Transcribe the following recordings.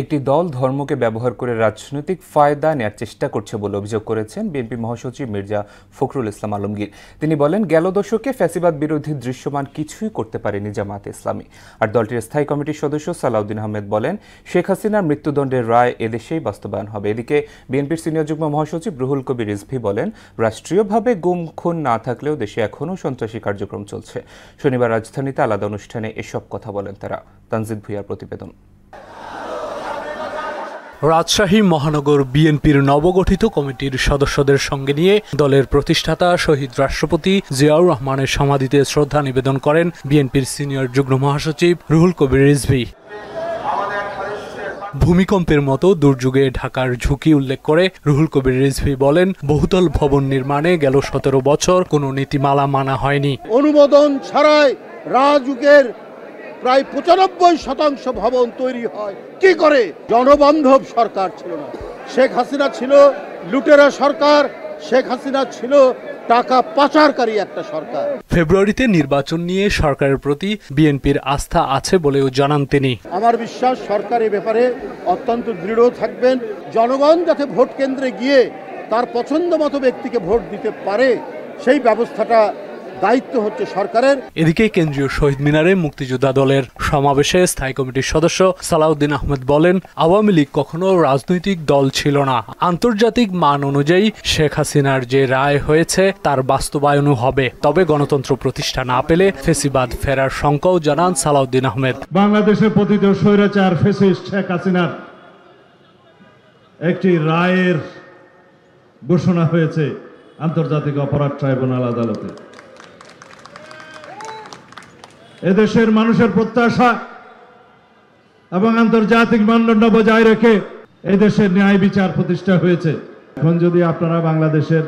একটি দল ধর্মকে ব্যবহার করে রাজনৈতিক ফায়দা নেয়ার চেষ্টা করছে বলে অভিযোগ করেছেন বিএনপি মহাসচিব মির্জা ফখরুল ইসলাম আলমগীর। তিনি বলেন, গেল দশকে ফ্যাসিবাদ বিরোধী দৃশ্যমান কিছুই করতে পারেনি জামায়াতে ইসলামী। আর দলটির স্থায়ী কমিটির সদস্য সালাউদ্দিন আহমেদ বলেন, শেখ হাসিনার মৃত্যুদণ্ডের রায় এদেশেই বাস্তবায়ন হবে। এদিকে বিএনপির সিনিয়র যুগ্ম মহাসচিব রুহুল কবির রিজভী বলেন, রাষ্ট্রীয়ভাবে গুম খুন না থাকলেও দেশে এখনও সন্ত্রাসী কার্যক্রম চলছে। শনিবার রাজধানীতে আলাদা অনুষ্ঠানে এসব কথা বলেন তারা। তানজিদ ভুঁইয়ার প্রতিবেদন। রাজশাহী মহানগর বিএনপির নবগঠিত কমিটির সদস্যদের সঙ্গে নিয়ে দলের প্রতিষ্ঠাতা শহীদ রাষ্ট্রপতি জিয়াউর রহমানের সমাধিতে শ্রদ্ধা নিবেদন করেন বিএনপির সিনিয়র যুগ্ম মহাসচিব রুহুল কবির রিজভী। ভূমিকম্পের মতো দুর্যোগে ঢাকার ঝুঁকি উল্লেখ করে রুহুল কবির রিজভী বলেন, বহুতল ভবন নির্মাণে গেল 17 বছর কোনো নীতিমালা মানা হয়নি। অনুমোদন ছাড়াই রাজুকের প্রায় 95% ভবন তৈরি হয় কি করে? জনবান্ধব সরকার ছিল না। শেখ হাসিনা ছিল লুটেরা সরকার, শেখ হাসিনা ছিল টাকা পাচারকারী একটা সরকার। ফেব্রুয়ারিতে নির্বাচন নিয়ে সরকারের প্রতি বিএনপির আস্থা আছে বলেও জানান তিনি। আমার বিশ্বাস সরকার এ ব্যাপারে অত্যন্ত দৃঢ় থাকবেন। জনগণ যাতে ভোট কেন্দ্রে গিয়ে তার পছন্দ মতো ব্যক্তিকে ভোট দিতে পারে, সেই ব্যবস্থাটা দায়িত্ব হচ্ছে সরকারের। এদিকে কেন্দ্রীয় শহীদ মিনারে মুক্তিযোদ্ধা দলের সমাবেশে স্থায়ী কমিটির সদস্য সালাউদ্দিন আহমেদ বলেন, আওয়ামী লীগ কখনো রাজনৈতিক দল ছিল না। আন্তর্জাতিক মান অনুযায়ী শেখ হাসিনার যে রায় হয়েছে তার বাস্তবায়নও হবে। তবে গণতন্ত্র প্রতিষ্ঠা না পেলে ফেসিবাদ ফেরার শঙ্কাও জানান সালাউদ্দিন আহমেদ। বাংলাদেশে পতিত স্বৈরাচার ফ্যাসিস্ট শেখ হাসিনার একটি রায়ের ঘোষণা হয়েছে আন্তর্জাতিক অপরাধ ট্রাইব্যুনাল আদালতে। এদেশের মানুষের প্রত্যাশা এবং আন্তর্জাতিক মানদণ্ড বজায় রেখে এদেশের ন্যায় বিচার প্রতিষ্ঠা হয়েছে। এখন যদি আপনারা বাংলাদেশের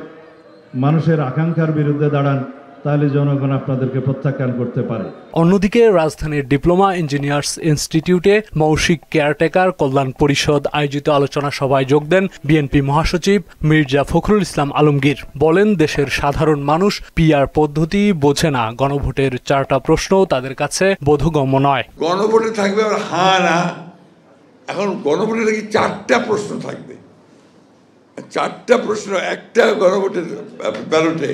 মানুষের আকাঙ্ক্ষার বিরুদ্ধে দাঁড়ান, তাহলে জনগণ আপনাদেরকে প্রত্যাখ্যান করতে পারে। অন্যদিকে রাজধানীর ডিপ্লোমা ইঞ্জিনিয়ার্স ইনস্টিটিউটে মৌসিক কেয়ারটেকার কল্যাণ পরিষদ আয়োজিত আলোচনা সভায় যোগ দেন বিএনপি মহাসচিব মির্জা ফখরুল ইসলাম আলমগীর। বলেন, দেশের সাধারণ মানুষ পিআর পদ্ধতি বোঝে না। গণভোটের 4টা প্রশ্ন তাদের কাছে বোধগম্য নয়। গণভোটে থাকবে আর হ্যাঁ না, এখন গণভোটে নাকি 4টা প্রশ্ন থাকবে। 4টা প্রশ্ন একটা গণভোটের ব্যালটে,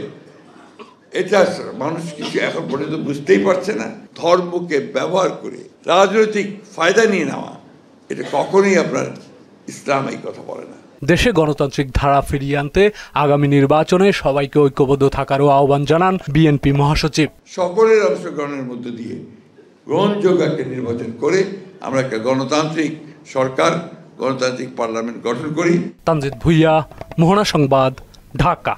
এটা মানুষ কিছু এখন পর্যন্ত বুঝতেই পারছে না। ধর্মকে ব্যবহার করে রাজনৈতিক ফায়দা নিয়ে নেওয়া, এটা কখনোই আপনার ইসলাম এই কথা বলে না। দেশে গণতান্ত্রিক ধারা ফিরিয়ে আনতে আগামী নির্বাচনে সবাইকে ঐক্যবদ্ধ থাকারও আহ্বান জানান বিএনপি মহাসচিব। সকলের অংশগ্রহণের মধ্য দিয়ে গ্রহণযোগ্য একটা নির্বাচন করে আমরা একটা গণতান্ত্রিক সরকার, গণতান্ত্রিক পার্লামেন্ট গঠন করি। তানজিদ ভুঁইয়া, মোহনা সংবাদ, ঢাকা।